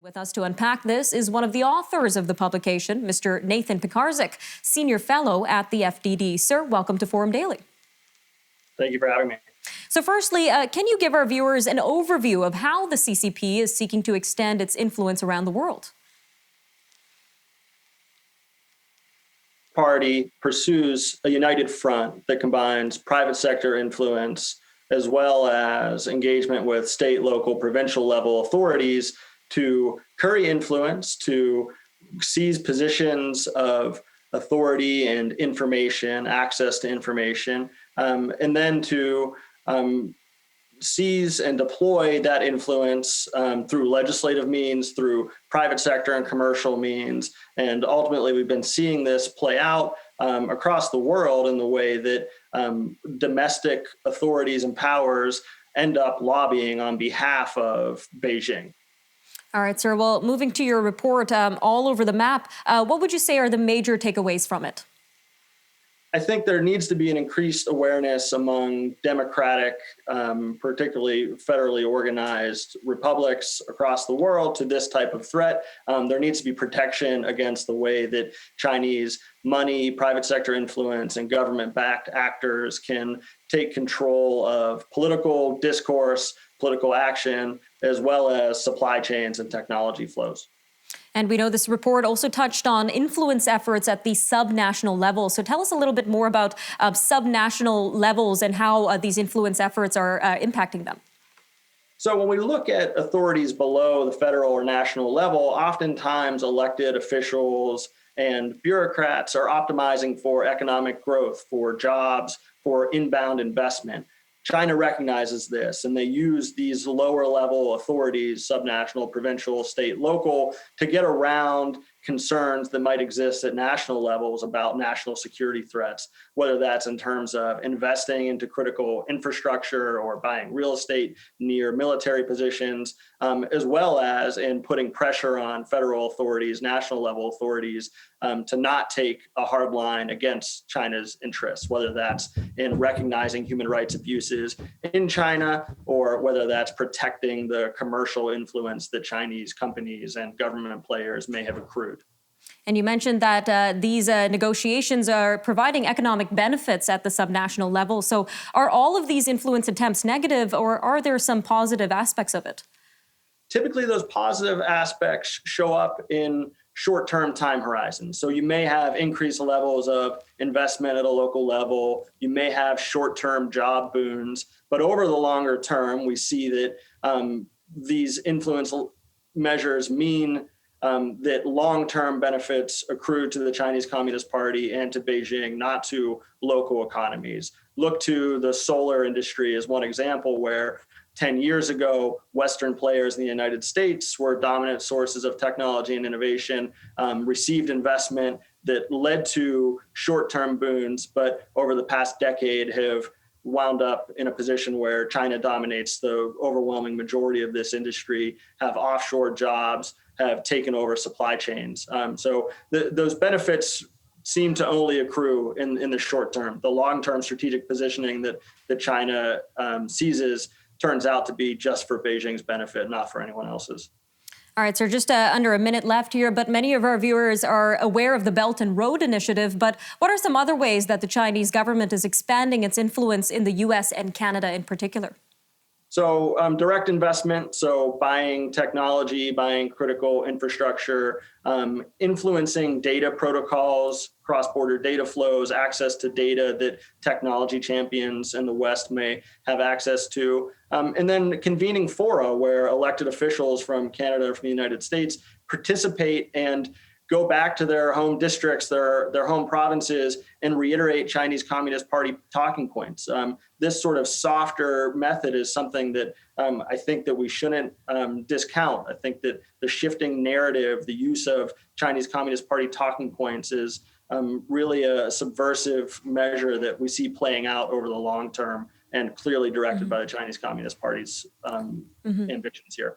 With us to unpack this is one of the authors of the publication, Mr. Nathan Picarsic, Senior Fellow at the FDD. Sir, welcome to Forum Daily. Thank you for having me. So firstly, can you give our viewers an overview of how the CCP is seeking to extend its influence around the world? Party pursues a united front that combines private sector influence as well as engagement with state, local, provincial level authorities to curry influence, to seize positions of authority and information, access to information, and then to seize and deploy that influence through legislative means, through private sector and commercial means. And ultimately, we've been seeing this play out across the world in the way that domestic authorities and powers end up lobbying on behalf of Beijing. All right, sir. Well, moving to your report, all over the map, what would you say are the major takeaways from it? I think there needs to be an increased awareness among democratic, particularly federally organized republics across the world to this type of threat. There needs to be protection against the way that Chinese money, private sector influence, and government-backed actors can take control of political discourse, political action, as well as supply chains and technology flows. And we know this report also touched on influence efforts at the subnational level. So tell us a little bit more about subnational levels and how these influence efforts are impacting them. So when we look at authorities below the federal or national level, oftentimes elected officials and bureaucrats are optimizing for economic growth, for jobs, for inbound investment. China recognizes this, and they use these lower level authorities, subnational, provincial, state, local, to get around concerns that might exist at national levels about national security threats, whether that's in terms of investing into critical infrastructure or buying real estate near military positions, as well as in putting pressure on federal authorities, national level authorities, to not take a hard line against China's interests, whether that's in recognizing human rights abuses in China or whether that's protecting the commercial influence that Chinese companies and government players may have accrued. And you mentioned that these negotiations are providing economic benefits at the subnational level. So are all of these influence attempts negative, or are there some positive aspects of it? Typically, those positive aspects show up in short-term time horizons. So you may have increased levels of investment at a local level. You may have short-term job boons. But over the longer term, we see that these influence measures mean that long-term benefits accrue to the Chinese Communist Party and to Beijing, not to local economies. Look to the solar industry as one example where 10 years ago, Western players in the United States were dominant sources of technology and innovation, received investment that led to short-term boons, but over the past decade have wound up in a position where China dominates the overwhelming majority of this industry, have offshore jobs, have taken over supply chains. So those benefits seem to only accrue in the short term. The long-term strategic positioning that China seizes turns out to be just for Beijing's benefit, not for anyone else's. All right, so just under a minute left here, but many of our viewers are aware of the Belt and Road Initiative. But what are some other ways that the Chinese government is expanding its influence in the U.S. and Canada in particular? So direct investment, so buying technology, buying critical infrastructure, influencing data protocols, cross-border data flows, access to data that technology champions in the West may have access to, and then convening fora where elected officials from Canada or from the United States participate and go back to their home districts, their home provinces, and reiterate Chinese Communist Party talking points. This sort of softer method is something that I think that we shouldn't discount. I think that the shifting narrative, the use of Chinese Communist Party talking points is really a subversive measure that we see playing out over the long term and clearly directed by the Chinese Communist Party's ambitions here.